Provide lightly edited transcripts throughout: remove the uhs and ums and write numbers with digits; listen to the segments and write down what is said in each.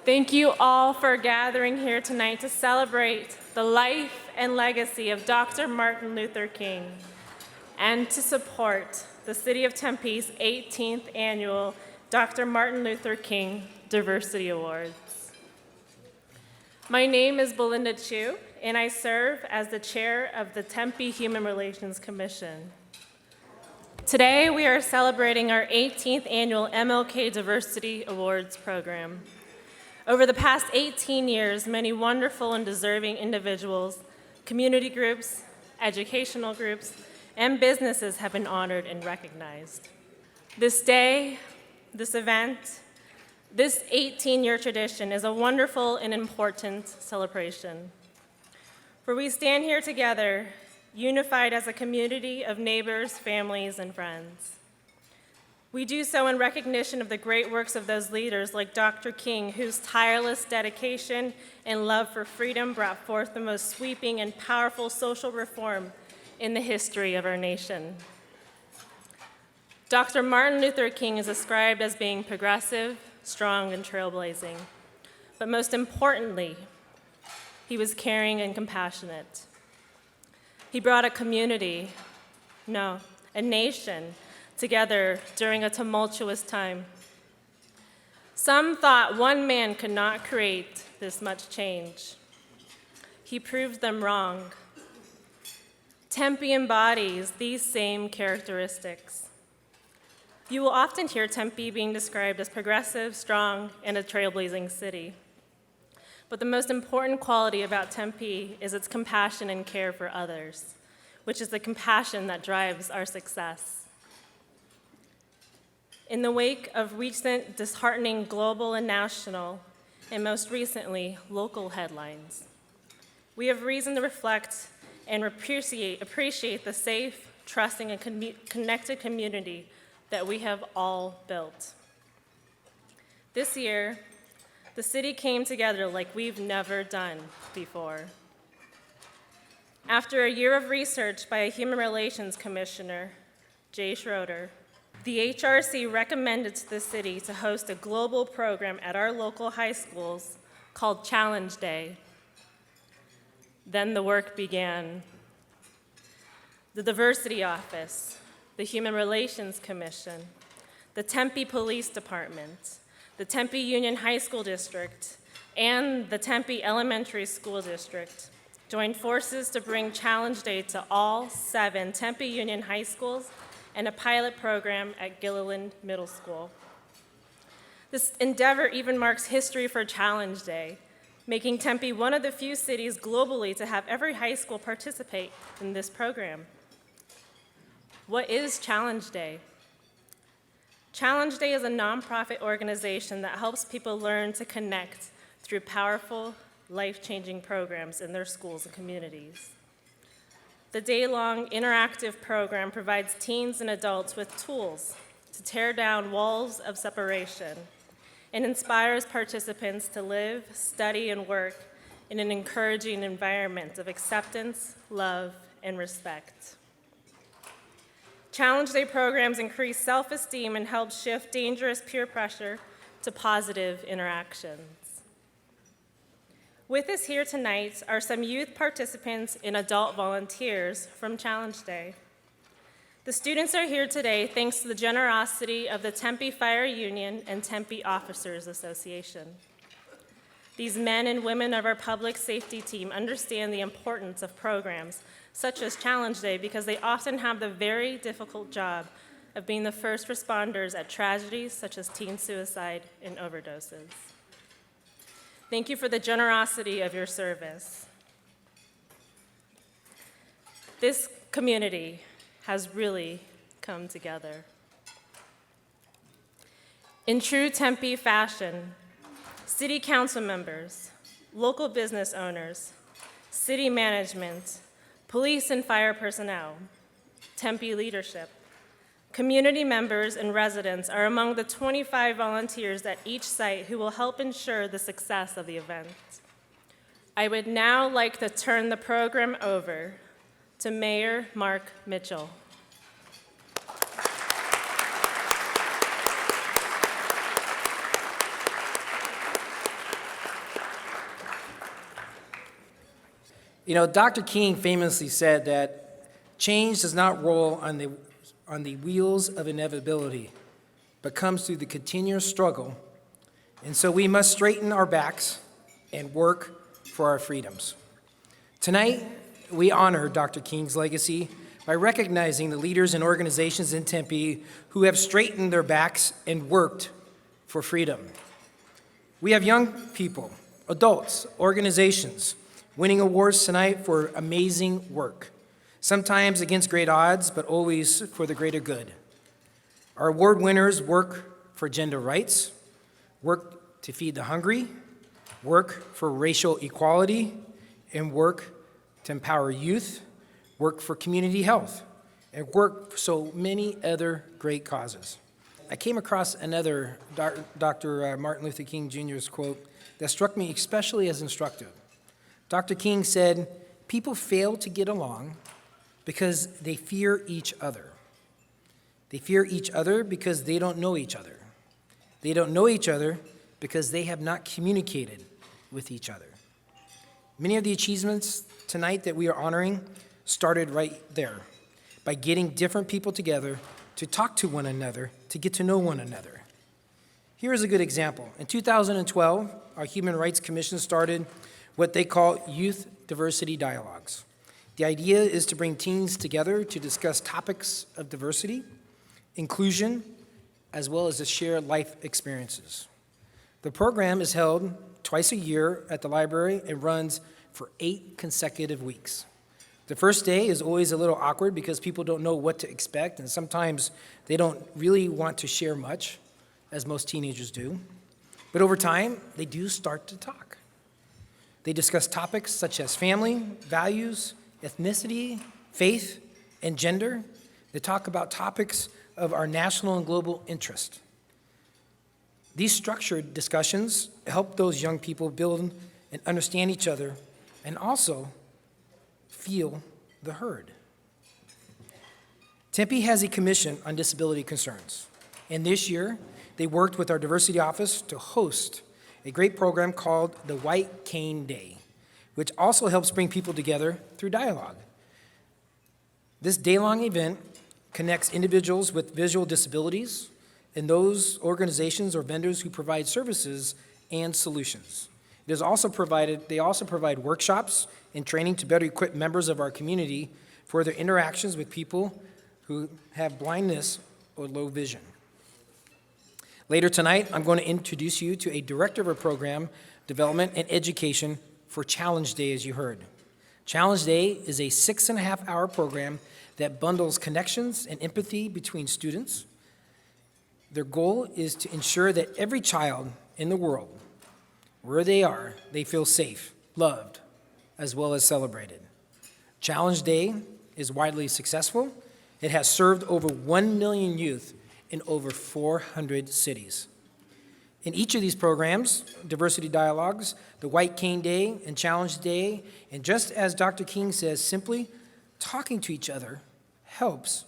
Thank you all for gathering here tonight to celebrate the life and legacy of Dr. Martin Luther King and to support the City of Tempe's 18th annual Dr. Martin Luther King Diversity Awards. My name is Belinda Chu, and I serve as the chair of the Tempe Human Relations Commission. Today, we are celebrating our 18th annual MLK Diversity Awards program. Over the past 18 years, many wonderful and deserving individuals, community groups, educational groups, and businesses have been honored and recognized. This day, this event, this 18-year tradition is a wonderful and important celebration. For we stand here together, unified as a community of neighbors, families, and friends. We do so in recognition of the great works of those leaders like Dr. King, whose tireless dedication and love for freedom brought forth the most sweeping and powerful social reform in the history of our nation. Dr. Martin Luther King is described as being progressive, strong, and trailblazing. But most importantly, he was caring and compassionate. He brought a nation together during a tumultuous time. Some thought one man could not create this much change. He proved them wrong. Tempe embodies these same characteristics. You will often hear Tempe being described as progressive, strong, and a trailblazing city. But the most important quality about Tempe is its compassion and care for others, which is the compassion that drives our success. In the wake of recent disheartening global and national, and most recently, local headlines, we have reason to reflect and appreciate the safe, trusting, and connected community that we have all built. This year, the city came together like we've never done before. After a year of research by a Human Relations Commissioner, Jay Schroeder, the HRC recommended to the city to host a global program at our local high schools called Challenge Day. Then the work began. The Diversity Office, the Human Relations Commission, the Tempe Police Department, the Tempe Union High School District, and the Tempe Elementary School District joined forces to bring Challenge Day to all 7 Tempe Union High Schools and a pilot program at Gilliland Middle School. This endeavor even marks history for Challenge Day, making Tempe one of the few cities globally to have every high school participate in this program. What is Challenge Day? Challenge Day is a nonprofit organization that helps people learn to connect through powerful, life-changing programs in their schools and communities. The day-long interactive program provides teens and adults with tools to tear down walls of separation and inspires participants to live, study, and work in an encouraging environment of acceptance, love, and respect. Challenge Day programs increase self-esteem and help shift dangerous peer pressure to positive interactions. With us here tonight are some youth participants and adult volunteers from Challenge Day. The students are here today thanks to the generosity of the Tempe Fire Union and Tempe Officers Association. These men and women of our public safety team understand the importance of programs such as Challenge Day because they often have the very difficult job of being the first responders at tragedies such as teen suicide and overdoses. Thank you for the generosity of your service. This community has really come together. In true Tempe fashion, city council members, local business owners, city management, police and fire personnel, Tempe leadership, community members and residents are among the 25 volunteers at each site who will help ensure the success of the event. I would now like to turn the program over to Mayor Mark Mitchell. Dr. King famously said that change does not roll on the wheels of inevitability, but comes through the continuous struggle. And so we must straighten our backs and work for our freedoms. Tonight, we honor Dr. King's legacy by recognizing the leaders and organizations in Tempe who have straightened their backs and worked for freedom. We have young people, adults, organizations winning awards tonight for amazing work, sometimes against great odds, but always for the greater good. Our award winners work for gender rights, work to feed the hungry, work for racial equality, and work to empower youth, work for community health, and work for so many other great causes. I came across another Dr. Martin Luther King Jr.'s quote that struck me especially as instructive. Dr. King said, "People fail to get along because they fear each other. They fear each other because they don't know each other. They don't know each other because they have not communicated with each other." Many of the achievements tonight that we are honoring started right there, by getting different people together to talk to one another, to get to know one another. Here is a good example. In 2012, our Human Rights Commission started what they call Youth Diversity Dialogues. The idea is to bring teens together to discuss topics of diversity, inclusion, as well as to share life experiences. The program is held twice a year at the library and runs for 8 consecutive weeks. The first day is always a little awkward because people don't know what to expect, and sometimes they don't really want to share much, as most teenagers do. But over time, they do start to talk. They discuss topics such as family, values, ethnicity, faith, and gender. They talk about topics of our national and global interest. These structured discussions help those young people build and understand each other and also feel the heard. Tempe has a commission on disability concerns, and this year they worked with our diversity office to host a great program called the White Cane Day, which also helps bring people together through dialogue. This day-long event connects individuals with visual disabilities and those organizations or vendors who provide services and solutions. They also provide workshops and training to better equip members of our community for their interactions with people who have blindness or low vision. Later tonight, I'm going to introduce you to a director of a program, development and education for Challenge Day, as you heard. Challenge Day is a 6.5-hour program that bundles connections and empathy between students. Their goal is to ensure that every child in the world, where they are, they feel safe, loved, as well as celebrated. Challenge Day is widely successful. It has served over 1 million youth in over 400 cities. In each of these programs, Diversity Dialogues, the White Cane Day, and Challenge Day, and just as Dr. King says, simply talking to each other helps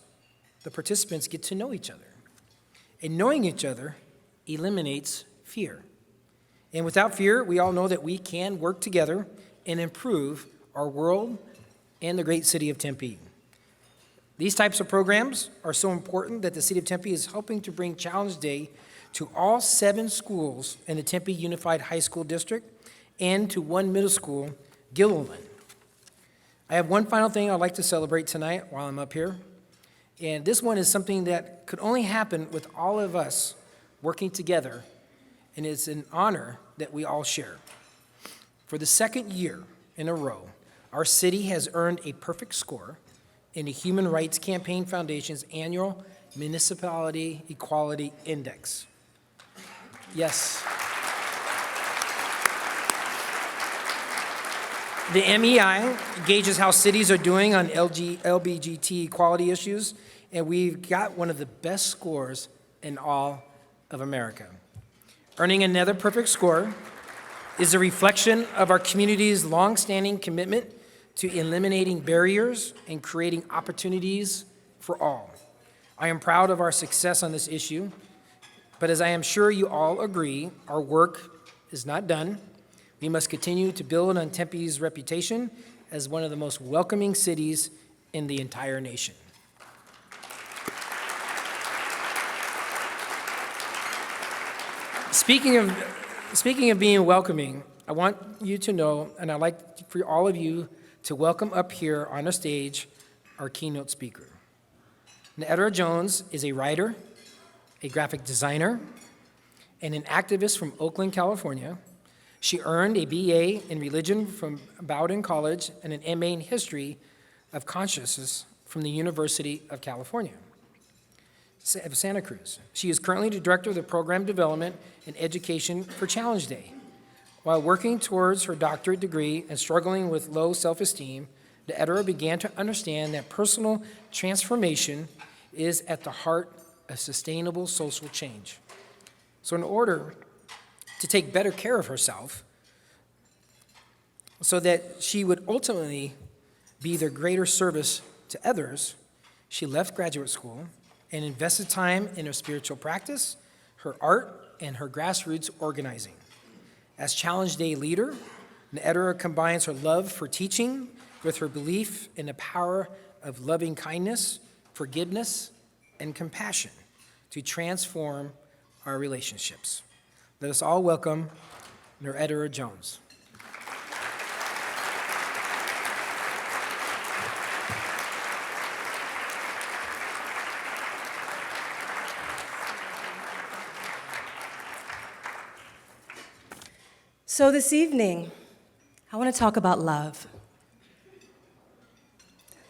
the participants get to know each other. And knowing each other eliminates fear. And without fear, we all know that we can work together and improve our world and the great city of Tempe. These types of programs are so important that the city of Tempe is helping to bring Challenge Day to all 7 schools in the Tempe Unified High School District and to 1 middle school, Gilliland. I have one final thing I'd like to celebrate tonight while I'm up here. And this one is something that could only happen with all of us working together, and it's an honor that we all share. For the 2nd year in a row, our city has earned a perfect score in the Human Rights Campaign Foundation's annual Municipality Equality Index. Yes. The MEI gauges how cities are doing on LGBTQ equality issues, and we've got one of the best scores in all of America. Earning another perfect score is a reflection of our community's longstanding commitment to eliminating barriers and creating opportunities for all. I am proud of our success on this issue, but as I am sure you all agree, our work is not done. We must continue to build on Tempe's reputation as one of the most welcoming cities in the entire nation. Speaking of being welcoming, I want you to know, and I'd like for all of you to welcome up here on the stage our keynote speaker. Neera Jones is a writer, a graphic designer, and an activist from Oakland, California. She earned a BA in religion from Bowdoin College and an MA in history of consciousness from the University of California of Santa Cruz. She is currently the director of the program development and education for Challenge Day. While working towards her doctorate degree and struggling with low self-esteem, Neera began to understand that personal transformation is at the heart of sustainable social change. So in order to take better care of herself, so that she would ultimately be the greater service to others, she left graduate school and invested time in her spiritual practice, her art, and her grassroots organizing. As Challenge Day leader, Neera combines her love for teaching with her belief in the power of loving kindness, forgiveness, and compassion to transform our relationships. Let us all welcome Neera Jones. So this evening, I want to talk about love.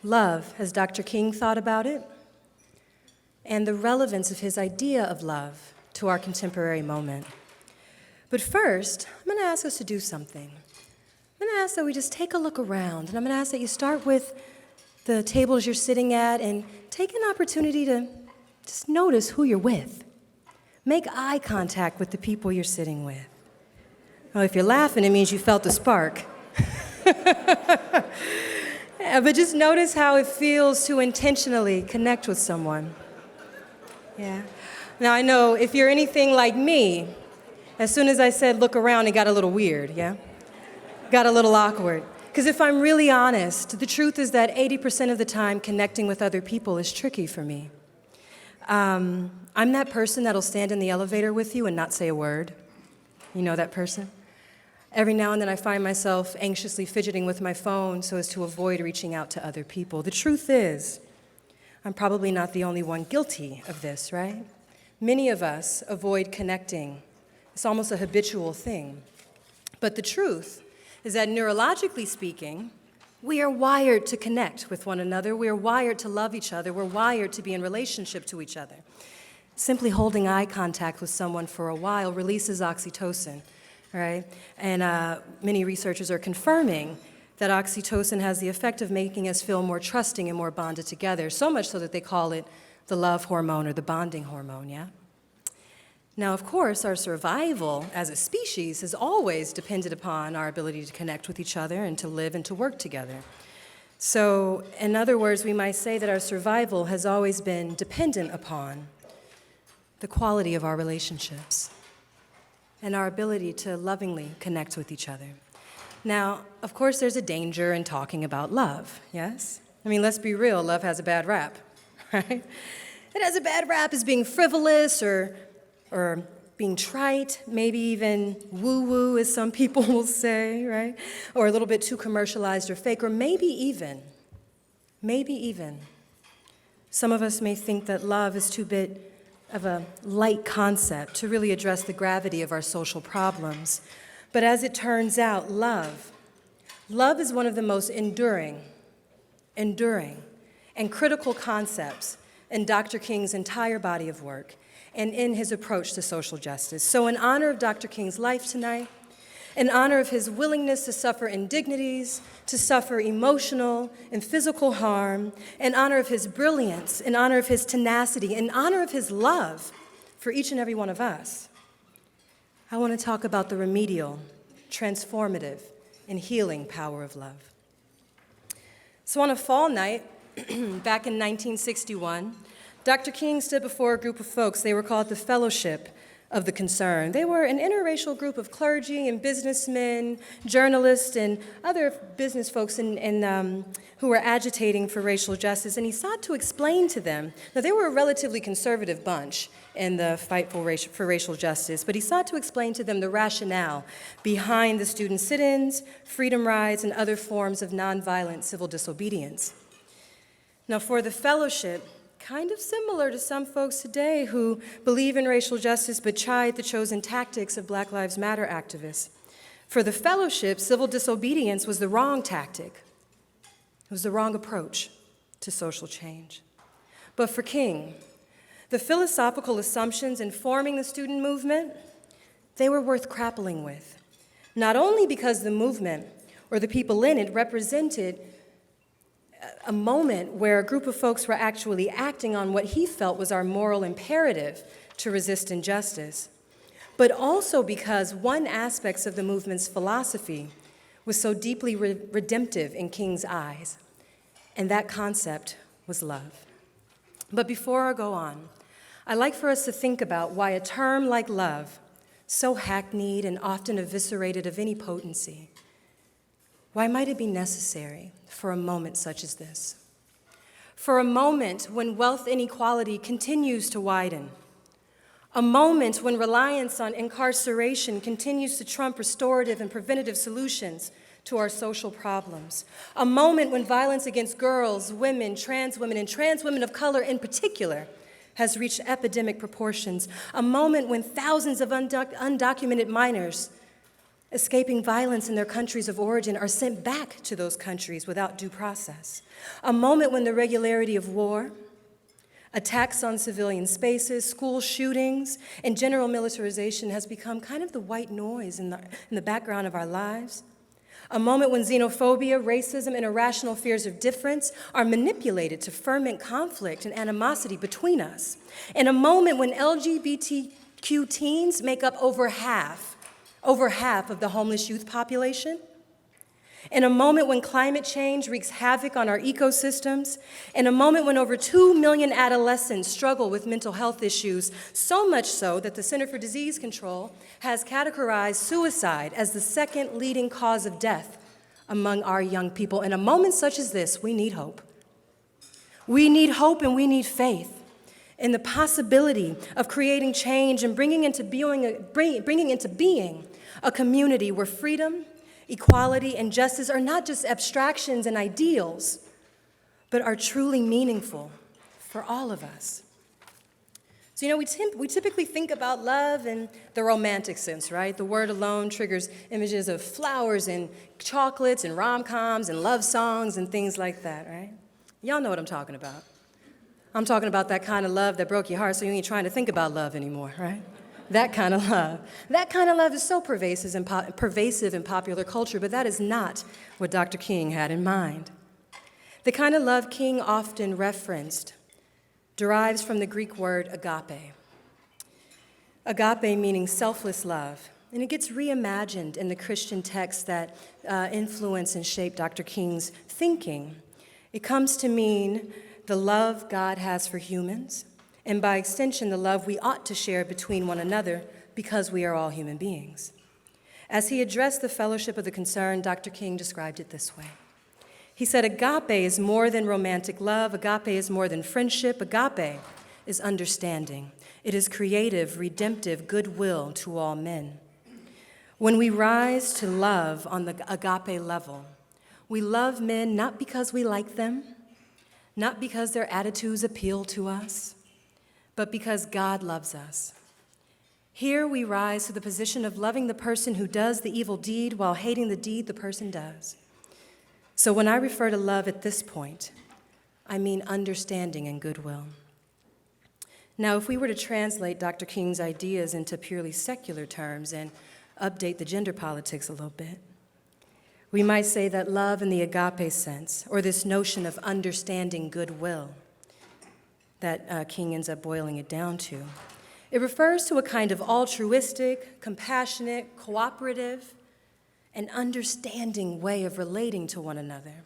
Love, as Dr. King thought about it, and the relevance of his idea of love to our contemporary moment. But first, I'm going to ask us to do something. I'm going to ask that we just take a look around, and I'm going to ask that you start with the tables you're sitting at and take an opportunity to just notice who you're with. Make eye contact with the people you're sitting with. Well, if you're laughing, it means you felt the spark. Yeah, but just notice how it feels to intentionally connect with someone. Yeah. Now, I know if you're anything like me, as soon as I said look around, it got a little weird, yeah? Got a little awkward. Because if I'm really honest, the truth is that 80% of the time connecting with other people is tricky for me. I'm that person that'll stand in the elevator with you and not say a word. You know that person? Every now and then I find myself anxiously fidgeting with my phone so as to avoid reaching out to other people. The truth is, I'm probably not the only one guilty of this, right? Many of us avoid connecting. It's almost a habitual thing. But the truth is that neurologically speaking, we are wired to connect with one another. We are wired to love each other. We're wired to be in relationship to each other. Simply holding eye contact with someone for a while releases oxytocin. Right? And many researchers are confirming that oxytocin has the effect of making us feel more trusting and more bonded together, so much so that they call it the love hormone or the bonding hormone, yeah? Now, of course, our survival as a species has always depended upon our ability to connect with each other and to live and to work together. So, in other words, we might say that our survival has always been dependent upon the quality of our relationships and our ability to lovingly connect with each other. Now, of course, there's a danger in talking about love, yes? I mean, let's be real, love has a bad rap, right? It has a bad rap as being frivolous or being trite, maybe even woo-woo, as some people will say, right? Or a little bit too commercialized or fake, or maybe even, some of us may think that love is too bit of a light concept to really address the gravity of our social problems. But as it turns out, love is one of the most enduring, and critical concepts in Dr. King's entire body of work and in his approach to social justice. So in honor of Dr. King's life tonight, in honor of his willingness to suffer indignities, to suffer emotional and physical harm, in honor of his brilliance, in honor of his tenacity, in honor of his love for each and every one of us, I want to talk about the remedial, transformative, and healing power of love. So on a fall night, back in 1961, Dr. King stood before a group of folks. They were called the Fellowship of the concern. They were an interracial group of clergy and businessmen, journalists, and other business folks who were agitating for racial justice, and he sought to explain to them, now they were a relatively conservative bunch in the fight for racial justice, but he sought to explain to them the rationale behind the student sit-ins, freedom rides, and other forms of nonviolent civil disobedience. Now for the fellowship, kind of similar to some folks today who believe in racial justice but chide the chosen tactics of Black Lives Matter activists. For the fellowship, civil disobedience was the wrong tactic. It was the wrong approach to social change. But for King, the philosophical assumptions informing the student movement, they were worth grappling with, not only because the movement or the people in it represented a moment where a group of folks were actually acting on what he felt was our moral imperative to resist injustice, but also because one aspect of the movement's philosophy was so deeply redemptive in King's eyes, and that concept was love. But before I go on, I'd like for us to think about why a term like love, so hackneyed and often eviscerated of any potency, why might it be necessary for a moment such as this? For a moment when wealth inequality continues to widen, a moment when reliance on incarceration continues to trump restorative and preventative solutions to our social problems, a moment when violence against girls, women, and trans women of color in particular has reached epidemic proportions, a moment when thousands of undocumented minors escaping violence in their countries of origin are sent back to those countries without due process. A moment when the regularity of war, attacks on civilian spaces, school shootings, and general militarization has become kind of the white noise in the background of our lives. A moment when xenophobia, racism, and irrational fears of difference are manipulated to ferment conflict and animosity between us. And a moment when LGBTQ teens make up over half of the homeless youth population. In a moment when climate change wreaks havoc on our ecosystems. In a moment when over 2 million adolescents struggle with mental health issues, so much so that the Center for Disease Control has categorized suicide as the second leading cause of death among our young people. In a moment such as this, we need hope. We need hope and we need faith in the possibility of creating change and bringing into being a community where freedom, equality, and justice are not just abstractions and ideals, but are truly meaningful for all of us. So, we typically think about love in the romantic sense, right? The word alone triggers images of flowers and chocolates and rom-coms and love songs and things like that, right? Y'all know what I'm talking about. I'm talking about that kind of love that broke your heart so you ain't trying to think about love anymore, right? That kind of love. That kind of love is so pervasive in popular culture, but that is not what Dr. King had in mind. The kind of love King often referenced derives from the Greek word agape. Agape meaning selfless love, and it gets reimagined in the Christian texts that influence and shape Dr. King's thinking. It comes to mean the love God has for humans, and by extension, the love we ought to share between one another because we are all human beings. As he addressed the fellowship of the concerned, Dr. King described it this way. He said, agape is more than romantic love. Agape is more than friendship. Agape is understanding. It is creative, redemptive goodwill to all men. When we rise to love on the agape level, we love men not because we like them, not because their attitudes appeal to us, but because God loves us. Here we rise to the position of loving the person who does the evil deed while hating the deed the person does. So when I refer to love at this point, I mean understanding and goodwill. Now, if we were to translate Dr. King's ideas into purely secular terms and update the gender politics a little bit, we might say that love in the agape sense, or this notion of understanding goodwill, that King ends up boiling it down to. It refers to a kind of altruistic, compassionate, cooperative, and understanding way of relating to one another.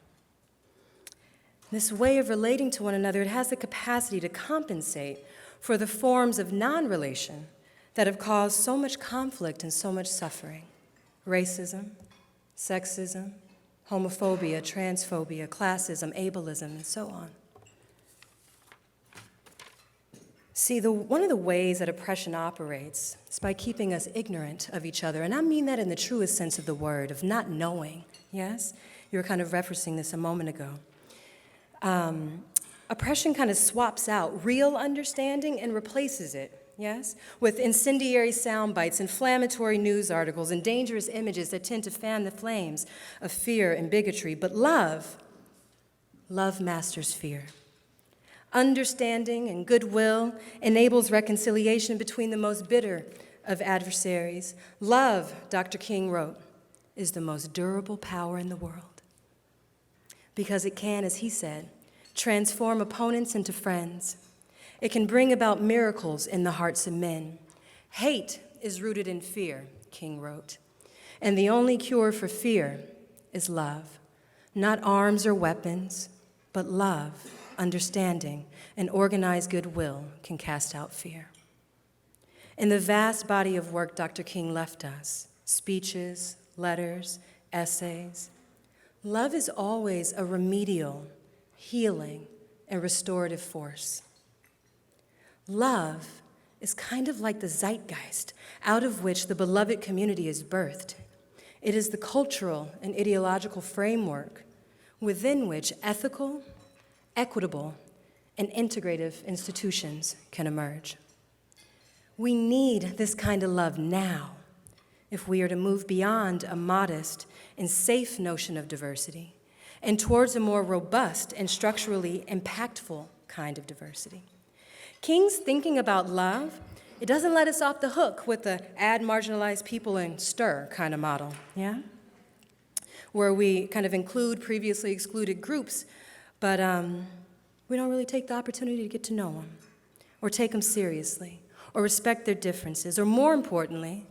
This way of relating to one another, it has the capacity to compensate for the forms of non-relation that have caused so much conflict and so much suffering: racism, sexism, homophobia, transphobia, classism, ableism, and so on. See, one of the ways that oppression operates is by keeping us ignorant of each other. And I mean that in the truest sense of the word, of not knowing, yes? You were kind of referencing this a moment ago. Oppression kind of swaps out real understanding and replaces it, yes? With incendiary sound bites, inflammatory news articles, and dangerous images that tend to fan the flames of fear and bigotry. But love masters fear. Understanding and goodwill enables reconciliation between the most bitter of adversaries. Love, Dr. King wrote, is the most durable power in the world, because it can, as he said, transform opponents into friends. It can bring about miracles in the hearts of men. Hate is rooted in fear, King wrote, and the only cure for fear is love. Not arms or weapons, but love, understanding, and organized goodwill can cast out fear. In the vast body of work Dr. King left us, speeches, letters, essays, love is always a remedial, healing, and restorative force. Love is kind of like the zeitgeist out of which the beloved community is birthed. It is the cultural and ideological framework within which ethical, equitable, and integrative institutions can emerge. We need this kind of love now if we are to move beyond a modest and safe notion of diversity and towards a more robust and structurally impactful kind of diversity. King's thinking about love, it doesn't let us off the hook with the add marginalized people and stir kind of model, yeah? Where we kind of include previously excluded groups, but we don't really take the opportunity to get to know them, or take them seriously, or respect their differences, or more importantly,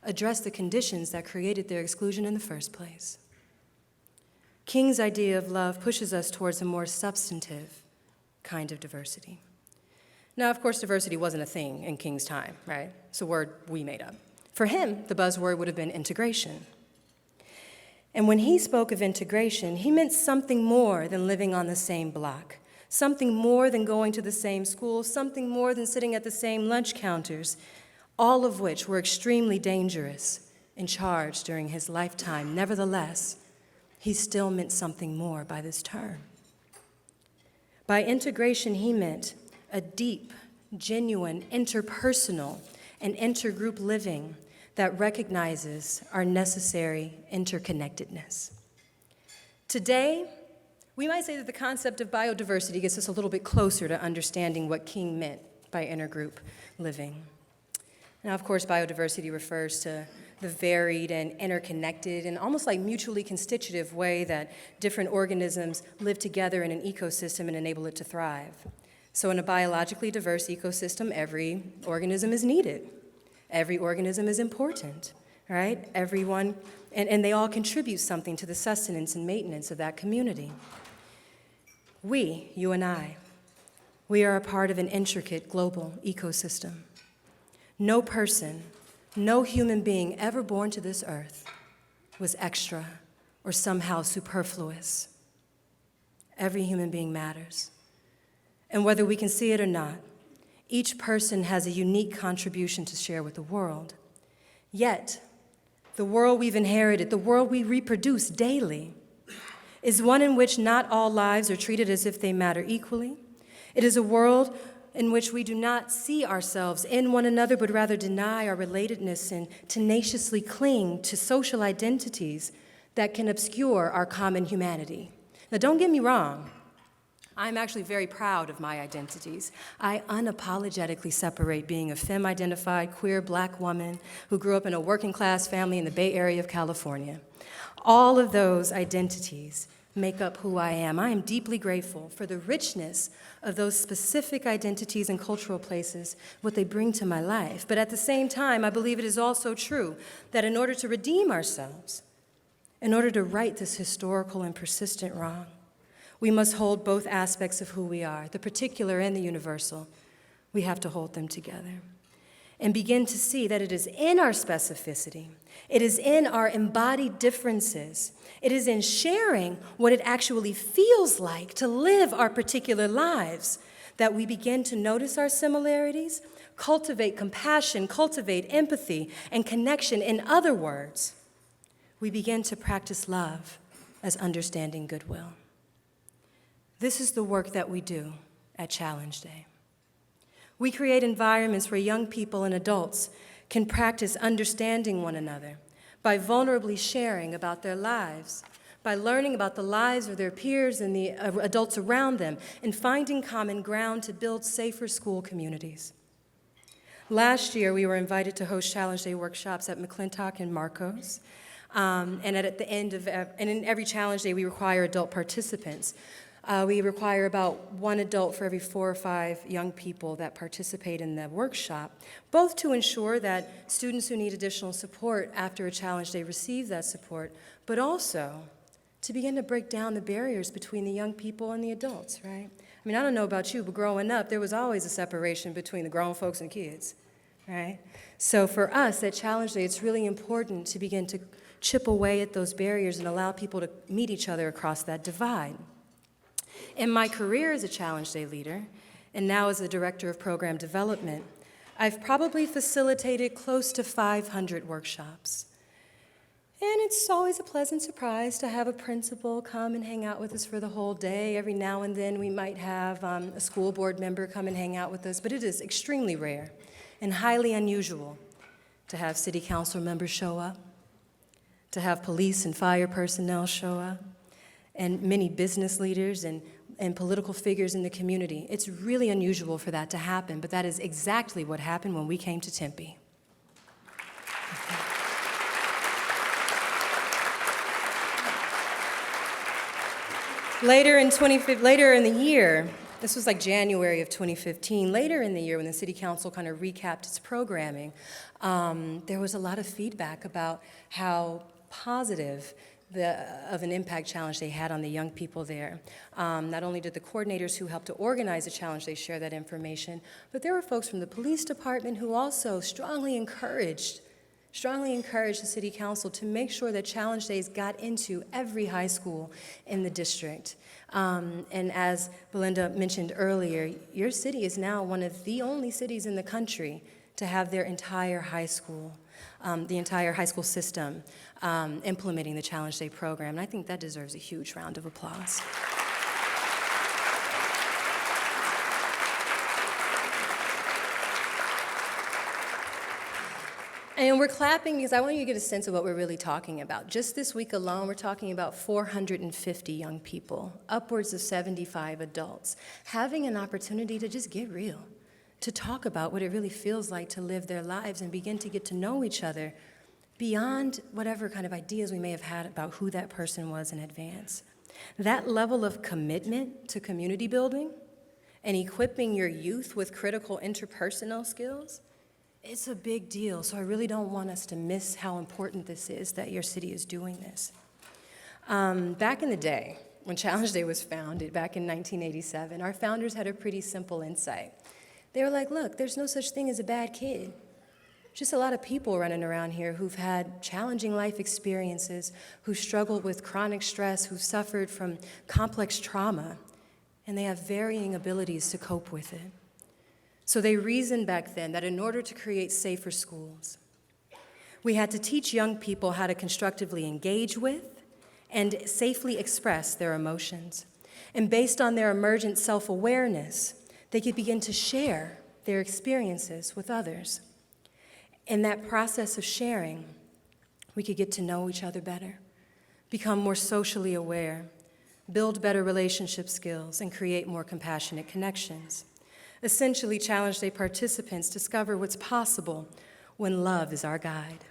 address the conditions that created their exclusion in the first place. King's idea of love pushes us towards a more substantive kind of diversity. Now, of course, diversity wasn't a thing in King's time, right? It's a word we made up. For him, the buzzword would have been integration. And when he spoke of integration, he meant something more than living on the same block, something more than going to the same school, something more than sitting at the same lunch counters, all of which were extremely dangerous and charged during his lifetime. Nevertheless, he still meant something more by this term. By integration, he meant a deep, genuine, interpersonal, and intergroup living that recognizes our necessary interconnectedness. Today, we might say that the concept of biodiversity gets us a little bit closer to understanding what King meant by intergroup living. Now, of course, biodiversity refers to the varied and interconnected and almost like mutually constitutive way that different organisms live together in an ecosystem and enable it to thrive. So in a biologically diverse ecosystem, every organism is needed. Every organism is important, right? Everyone, and they all contribute something to the sustenance and maintenance of that community. We, you and I, we are a part of an intricate global ecosystem. No person, no human being ever born to this earth was extra or somehow superfluous. Every human being matters. And whether we can see it or not, each person has a unique contribution to share with the world. Yet, the world we've inherited, the world we reproduce daily, is one in which not all lives are treated as if they matter equally. It is a world in which we do not see ourselves in one another, but rather deny our relatedness and tenaciously cling to social identities that can obscure our common humanity. Now, don't get me wrong. I'm actually very proud of my identities. I unapologetically separate being a femme-identified, queer Black woman who grew up in a working-class family in the Bay Area of California. All of those identities make up who I am. I am deeply grateful for the richness of those specific identities and cultural places, what they bring to my life. But at the same time, I believe it is also true that in order to redeem ourselves, in order to right this historical and persistent wrong, we must hold both aspects of who we are, the particular and the universal. We have to hold them together. and begin to see that it is in our specificity, it is in our embodied differences, it is in sharing what it actually feels like to live our particular lives that we begin to notice our similarities, cultivate compassion, cultivate empathy, and connection. In other words, we begin to practice love as understanding goodwill. This is the work that we do at Challenge Day. We create environments where young people and adults can practice understanding one another by vulnerably sharing about their lives, by learning about the lives of their peers and the adults around them, and finding common ground to build safer school communities. Last year, we were invited to host Challenge Day workshops at McClintock and Marcos. And in every Challenge Day, we require adult participants. We require about one adult for every 4 or 5 young people that participate in the workshop, both to ensure that students who need additional support after a Challenge Day receive that support, but also to begin to break down the barriers between the young people and the adults, right? I mean, I don't know about you, but growing up, there was always a separation between the grown folks and kids, right? So for us at Challenge Day, it's really important to begin to chip away at those barriers and allow people to meet each other across that divide. In my career as a Challenge Day leader, and now as the Director of Program Development, I've probably facilitated close to 500 workshops. And it's always a pleasant surprise to have a principal come and hang out with us for the whole day. Every now and then we might have a school board member come and hang out with us, but it is extremely rare and highly unusual to have city council members show up, to have police and fire personnel show up, and many business leaders and political figures in the community. It's really unusual for that to happen, but that is exactly what happened when we came to Tempe. Later in the year, this was like January of 2015, later in the year when the city council kind of recapped its programming, there was a lot of feedback about how positive of an impact Challenge Day had on the young people there. Not only did the coordinators who helped to organize the Challenge Day share that information, but there were folks from the police department who also strongly encouraged the city council to make sure that Challenge Days got into every high school in the district. And as Belinda mentioned earlier, your city is now one of the only cities in the country to have their entire high school, the entire high school system implementing the Challenge Day program. And I think that deserves a huge round of applause. And we're clapping because I want you to get a sense of what we're really talking about. Just this week alone, we're talking about 450 young people, upwards of 75 adults, having an opportunity to just get real, to talk about what it really feels like to live their lives and begin to get to know each other beyond whatever kind of ideas we may have had about who that person was in advance. That level of commitment to community building and equipping your youth with critical interpersonal skills, it's a big deal, so I really don't want us to miss how important this is that your city is doing this. Back in the day, when Challenge Day was founded, back in 1987, our founders had a pretty simple insight. They were like, look, there's no such thing as a bad kid. Just a lot of people running around here who've had challenging life experiences, who've struggled with chronic stress, who've suffered from complex trauma, and they have varying abilities to cope with it. So they reasoned back then that in order to create safer schools, we had to teach young people how to constructively engage with and safely express their emotions. And based on their emergent self-awareness, they could begin to share their experiences with others. In that process of sharing, we could get to know each other better, become more socially aware, build better relationship skills, and create more compassionate connections. Essentially, Challenge Day participants discover what's possible when love is our guide.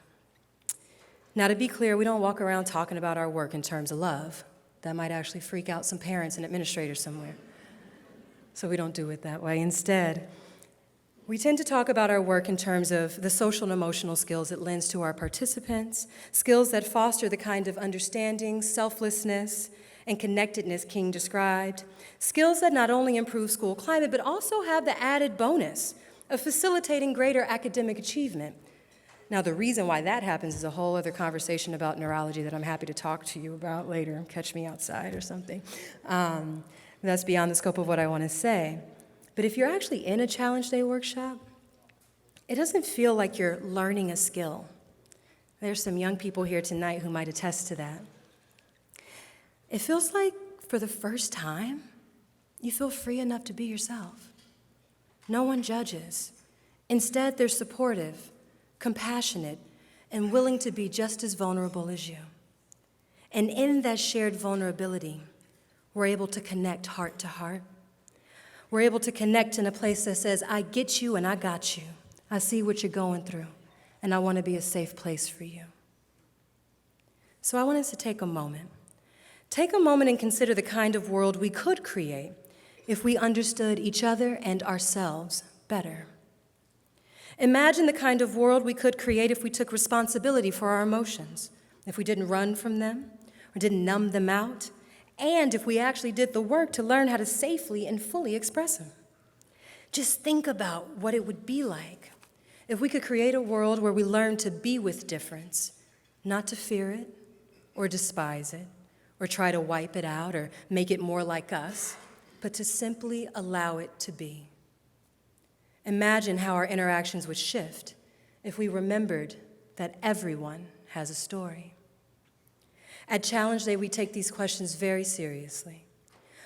Now, to be clear, we don't walk around talking about our work in terms of love. That might actually freak out some parents and administrators somewhere. So we don't do it that way. Instead, we tend to talk about our work in terms of the social and emotional skills it lends to our participants, skills that foster the kind of understanding, selflessness, and connectedness King described, skills that not only improve school climate, but also have the added bonus of facilitating greater academic achievement. Now, the reason why that happens is a whole other conversation about neurology that I'm happy to talk to you about later. Catch me outside or something. That's beyond the scope of what I want to say. But if you're actually in a Challenge Day workshop, it doesn't feel like you're learning a skill. There's some young people here tonight who might attest to that. It feels like, for the first time, you feel free enough to be yourself. No one judges. Instead, they're supportive, compassionate, and willing to be just as vulnerable as you. And in that shared vulnerability, we're able to connect heart to heart. We're able to connect in a place that says, I get you and I got you. I see what you're going through, and I want to be a safe place for you. So I want us to take a moment. Take a moment and consider the kind of world we could create if we understood each other and ourselves better. Imagine the kind of world we could create if we took responsibility for our emotions, if we didn't run from them or didn't numb them out, and if we actually did the work to learn how to safely and fully express them. Just think about what it would be like if we could create a world where we learn to be with difference, not to fear it or despise it or try to wipe it out or make it more like us, but to simply allow it to be. Imagine how our interactions would shift if we remembered that everyone has a story. At Challenge Day, we take these questions very seriously.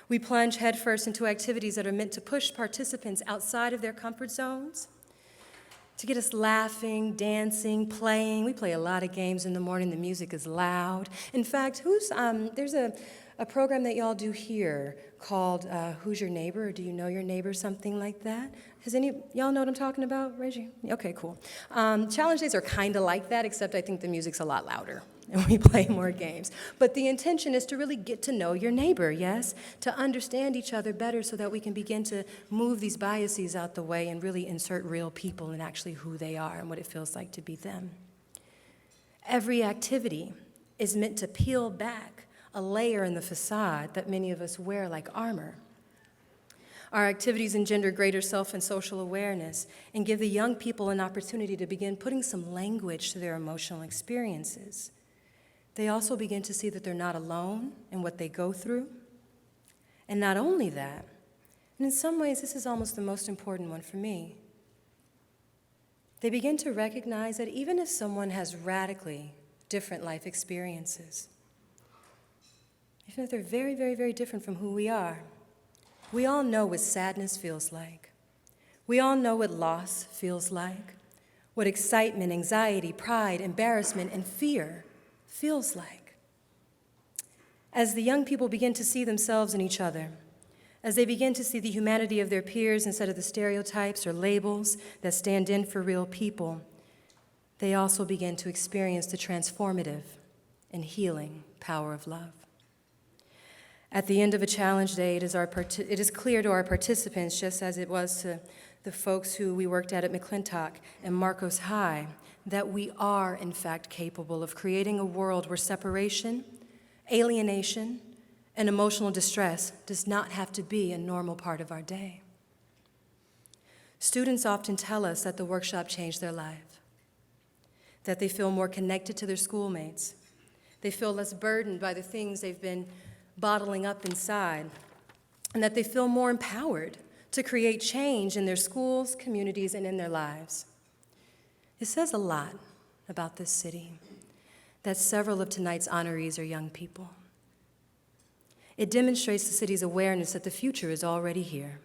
We plunge headfirst into activities that are meant to push participants outside of their comfort zones, to get us laughing, dancing, playing. We play a lot of games in the morning. The music is loud. In fact, there's a program that y'all do here called Who's Your Neighbor, or Do You Know Your Neighbor, something like that. Y'all know what I'm talking about? Raise your, okay, cool. Challenge Days are kind of like that, except I think the music's a lot louder and we play more games. But the intention is to really get to know your neighbor, yes? To understand each other better so that we can begin to move these biases out the way and really insert real people and actually who they are and what it feels like to be them. Every activity is meant to peel back a layer in the facade that many of us wear like armor. Our activities engender greater self and social awareness and give the young people an opportunity to begin putting some language to their emotional experiences. They also begin to see that they're not alone in what they go through. And not only that, and in some ways this is almost the most important one for me, they begin to recognize that even if someone has radically different life experiences, even if they're very, very, very different from who we are, we all know what sadness feels like. We all know what loss feels like, what excitement, anxiety, pride, embarrassment, and fear feels like. As the young people begin to see themselves in each other, as they begin to see the humanity of their peers instead of the stereotypes or labels that stand in for real people, they also begin to experience the transformative and healing power of love. At the end of a Challenge Day, it is clear to our participants, just as it was to the folks who we worked at McClintock and Marcos High, that we are, in fact, capable of creating a world where separation, alienation, and emotional distress does not have to be a normal part of our day. Students often tell us that the workshop changed their life, that they feel more connected to their schoolmates, they feel less burdened by the things they've been bottling up inside, and that they feel more empowered to create change in their schools, communities, and in their lives. It says a lot about this city that several of tonight's honorees are young people. It demonstrates the city's awareness that the future is already here,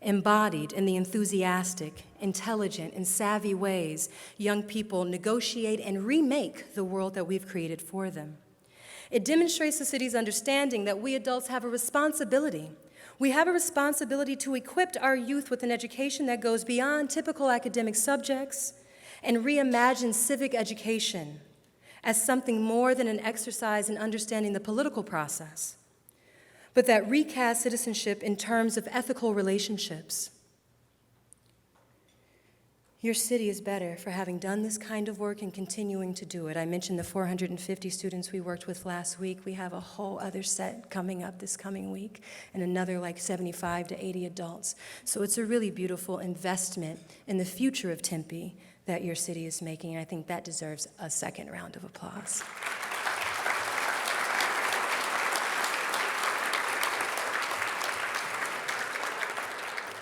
embodied in the enthusiastic, intelligent, and savvy ways young people negotiate and remake the world that we've created for them. It demonstrates the city's understanding that we adults have a responsibility. We have a responsibility to equip our youth with an education that goes beyond typical academic subjects and reimagine civic education as something more than an exercise in understanding the political process, but that recast citizenship in terms of ethical relationships. Your city is better for having done this kind of work and continuing to do it. I mentioned the 450 students we worked with last week. We have a whole other set coming up this coming week, and another like 75 to 80 adults. So it's a really beautiful investment in the future of Tempe that your city is making, and I think that deserves a second round of applause.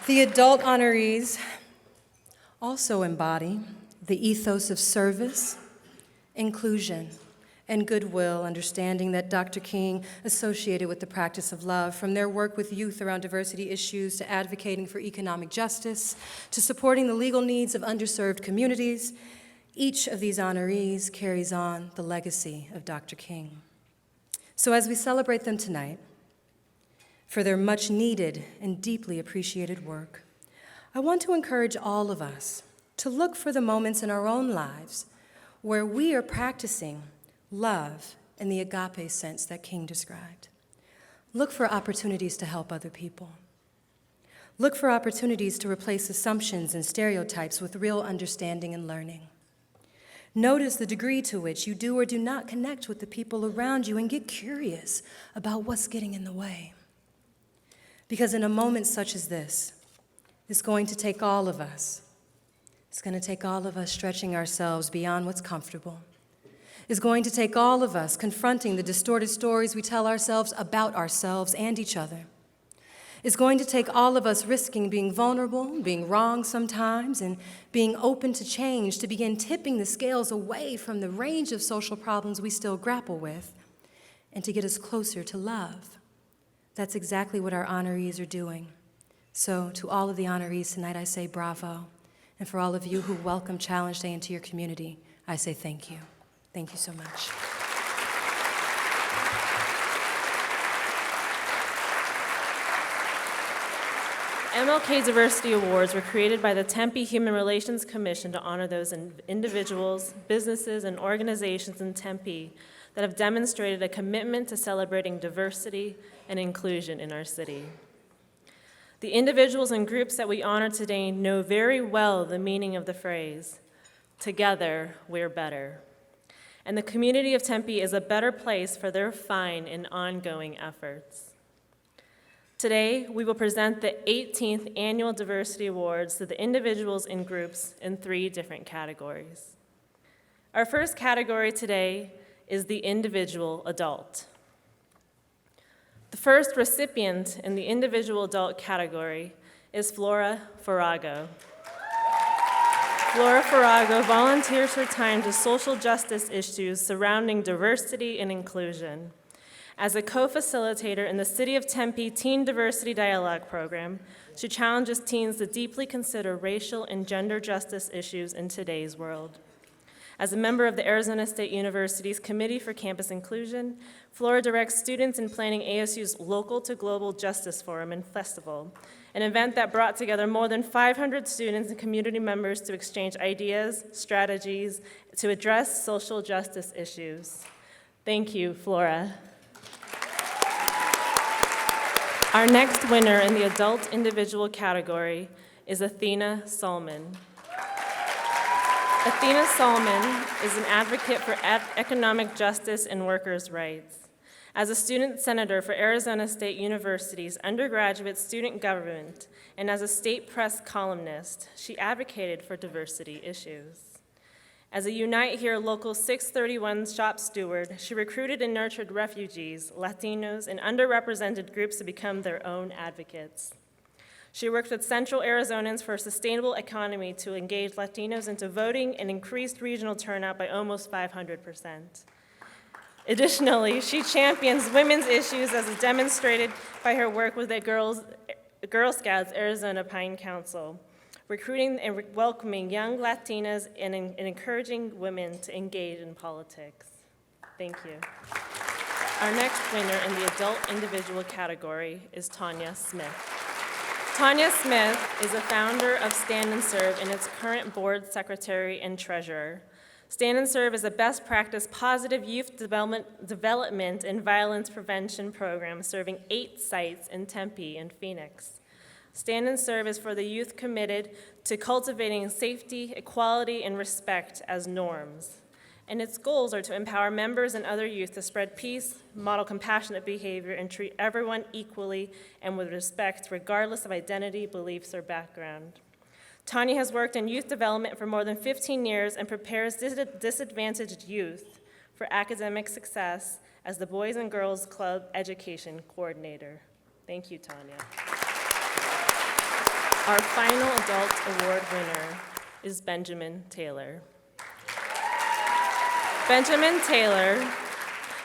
The adult honorees also embody the ethos of service, inclusion, and goodwill, understanding that Dr. King associated with the practice of love, from their work with youth around diversity issues to advocating for economic justice to supporting the legal needs of underserved communities. Each of these honorees carries on the legacy of Dr. King. So as we celebrate them tonight, for their much needed and deeply appreciated work, I want to encourage all of us to look for the moments in our own lives where we are practicing love in the agape sense that King described. Look for opportunities to help other people. Look for opportunities to replace assumptions and stereotypes with real understanding and learning. Notice the degree to which you do or do not connect with the people around you, and get curious about what's getting in the way. Because in a moment such as this, it's going to take all of us. It's going to take all of us stretching ourselves beyond what's comfortable. It's going to take all of us confronting the distorted stories we tell ourselves about ourselves and each other. It's going to take all of us risking being vulnerable, being wrong sometimes, and being open to change to begin tipping the scales away from the range of social problems we still grapple with, and to get us closer to love. That's exactly what our honorees are doing. So to all of the honorees tonight, I say bravo. And for all of you who welcome Challenge Day into your community, I say thank you. Thank you so much. MLK Diversity Awards were created by the Tempe Human Relations Commission to honor those individuals, businesses, and organizations in Tempe that have demonstrated a commitment to celebrating diversity and inclusion in our city. The individuals and groups that we honor today know very well the meaning of the phrase, "Together, we're better." And the community of Tempe is a better place for their fine and ongoing efforts. Today, we will present the 18th Annual Diversity Awards to the individuals and groups in 3 different categories. Our first category today is the individual adult. The first recipient in the individual adult category is Flora Farago. Flora Farago volunteers her time to social justice issues surrounding diversity and inclusion. As a co-facilitator in the City of Tempe Teen Diversity Dialogue Program, she challenges teens to deeply consider racial and gender justice issues in today's world. As a member of the Arizona State University's Committee for Campus Inclusion, Flora directs students in planning ASU's Local to Global Justice Forum and Festival, an event that brought together more than 500 students and community members to exchange ideas, strategies, to address social justice issues. Thank you, Flora. Our next winner in the adult individual category is Athena Solman. Athena Solman is an advocate for economic justice and workers' rights. As a student senator for Arizona State University's undergraduate student government and as a state press columnist, she advocated for diversity issues. As a Unite Here Local 631 shop steward, she recruited and nurtured refugees, Latinos, and underrepresented groups to become their own advocates. She worked with Central Arizonans for a sustainable economy to engage Latinos into voting and increased regional turnout by almost 500%. Additionally, she champions women's issues as demonstrated by her work with the Girl Scouts Arizona Pine Council, recruiting and welcoming young Latinas and encouraging women to engage in politics. Thank you. Our next winner in the adult individual category is Tanya Smith. Tanya Smith is a founder of Stand and Serve and its current board secretary and treasurer. Stand and Serve is a best practice positive youth development and violence prevention program serving 8 sites in Tempe and Phoenix. Stand and Serve is for the youth committed to cultivating safety, equality, and respect as norms. And its goals are to empower members and other youth to spread peace, model compassionate behavior, and treat everyone equally and with respect, regardless of identity, beliefs, or background. Tanya has worked in youth development for more than 15 years and prepares disadvantaged youth for academic success as the Boys and Girls Club Education Coordinator. Thank you, Tanya. Our final adult award winner is Benjamin Taylor. Benjamin Taylor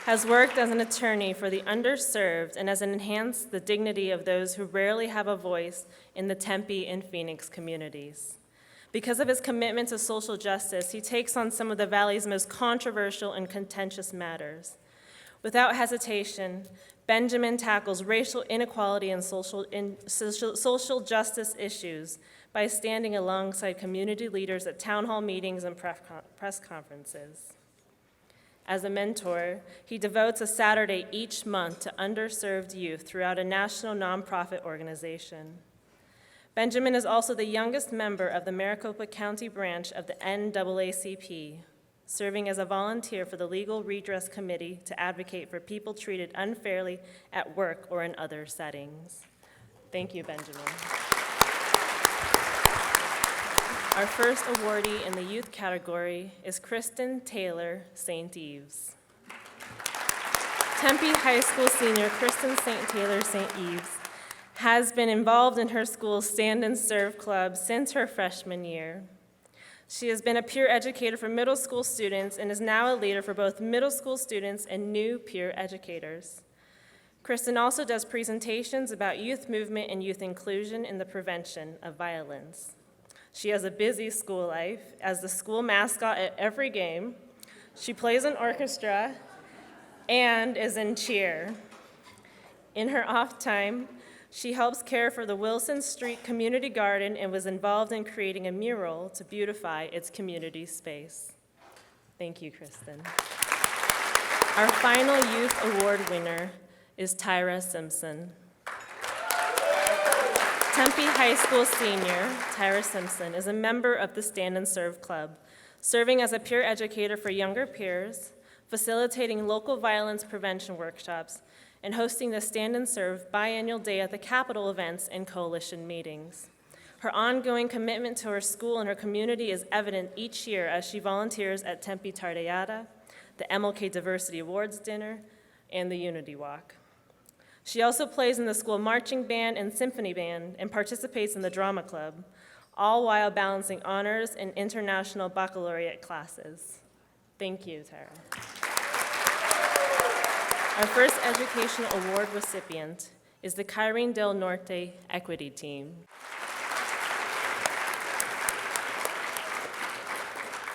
has worked as an attorney for the underserved and has enhanced the dignity of those who rarely have a voice in the Tempe and Phoenix communities. Because of his commitment to social justice, he takes on some of the Valley's most controversial and contentious matters. Without hesitation, Benjamin tackles racial inequality and social justice issues by standing alongside community leaders at town hall meetings and press conferences. As a mentor, he devotes a Saturday each month to underserved youth throughout a national nonprofit organization. Benjamin is also the youngest member of the Maricopa County branch of the NAACP, serving as a volunteer for the Legal Redress Committee to advocate for people treated unfairly at work or in other settings. Thank you, Benjamin. Our first awardee in the youth category is Kristen Taylor St. Eves. Tempe High School senior Kristen St. Taylor St. Eves has been involved in her school's Stand and Serve club since her freshman year. She has been a peer educator for middle school students and is now a leader for both middle school students and new peer educators. Kristen also does presentations about youth movement and youth inclusion in the prevention of violence. She has a busy school life as the school mascot at every game. She plays in orchestra and is in cheer. In her off time, she helps care for the Wilson Street Community Garden and was involved in creating a mural to beautify its community space. Thank you, Kristen. Our final youth award winner is Tyra Simpson. Tempe High School senior Tyra Simpson is a member of the Stand and Serve Club, serving as a peer educator for younger peers, facilitating local violence prevention workshops, and hosting the Stand and Serve biannual day at the Capitol events and coalition meetings. Her ongoing commitment to her school and her community is evident each year as she volunteers at Tempe Tardeada, the MLK Diversity Awards Dinner, and the Unity Walk. She also plays in the school marching band and symphony band and participates in the drama club, all while balancing honors and international baccalaureate classes. Thank you, Tara. Our first educational award recipient is the Kyrene Del Norte Equity Team.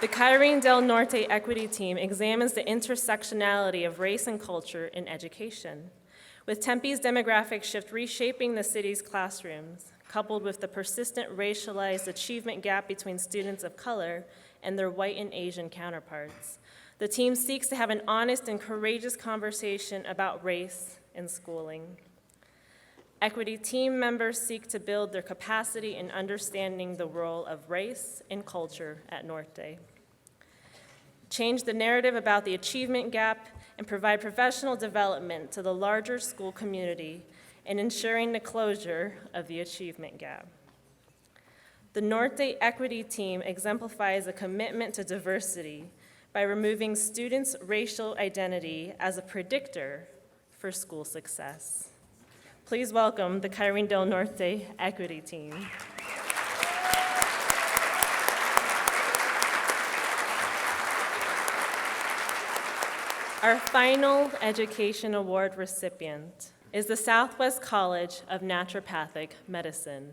The Kyrene Del Norte Equity Team examines the intersectionality of race and culture in education. With Tempe's demographic shift reshaping the city's classrooms, coupled with the persistent racialized achievement gap between students of color and their white and Asian counterparts, the team seeks to have an honest and courageous conversation about race in schooling. Equity team members seek to build their capacity in understanding the role of race and culture at Norte, change the narrative about the achievement gap, and provide professional development to the larger school community in ensuring the closure of the achievement gap. The Norte Equity Team exemplifies a commitment to diversity by removing students' racial identity as a predictor for school success. Please welcome the Kyrene Del Norte Equity Team. Our final education award recipient is the Southwest College of Naturopathic Medicine.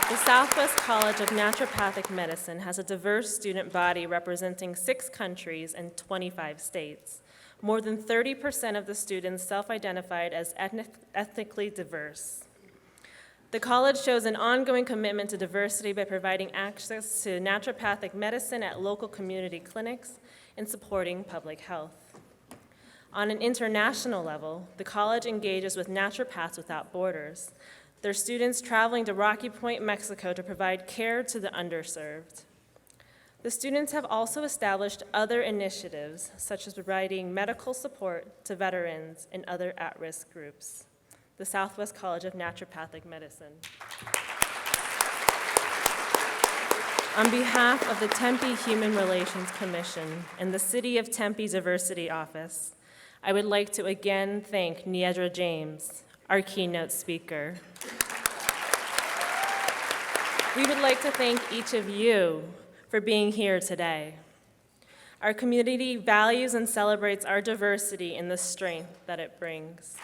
The Southwest College of Naturopathic Medicine has a diverse student body representing 6 countries and 25 states. More than 30% of the students self-identified as ethnically diverse. The college shows an ongoing commitment to diversity by providing access to naturopathic medicine at local community clinics and supporting public health. On an international level, the college engages with Naturopaths Without Borders, their students traveling to Rocky Point, Mexico to provide care to the underserved. The students have also established other initiatives, such as providing medical support to veterans and other at-risk groups. The Southwest College of Naturopathic Medicine. On behalf of the Tempe Human Relations Commission and the City of Tempe's Diversity Office, I would like to again thank Niedra James, our keynote speaker. We would like to thank each of you for being here today. Our community values and celebrates our diversity and the strength that it brings.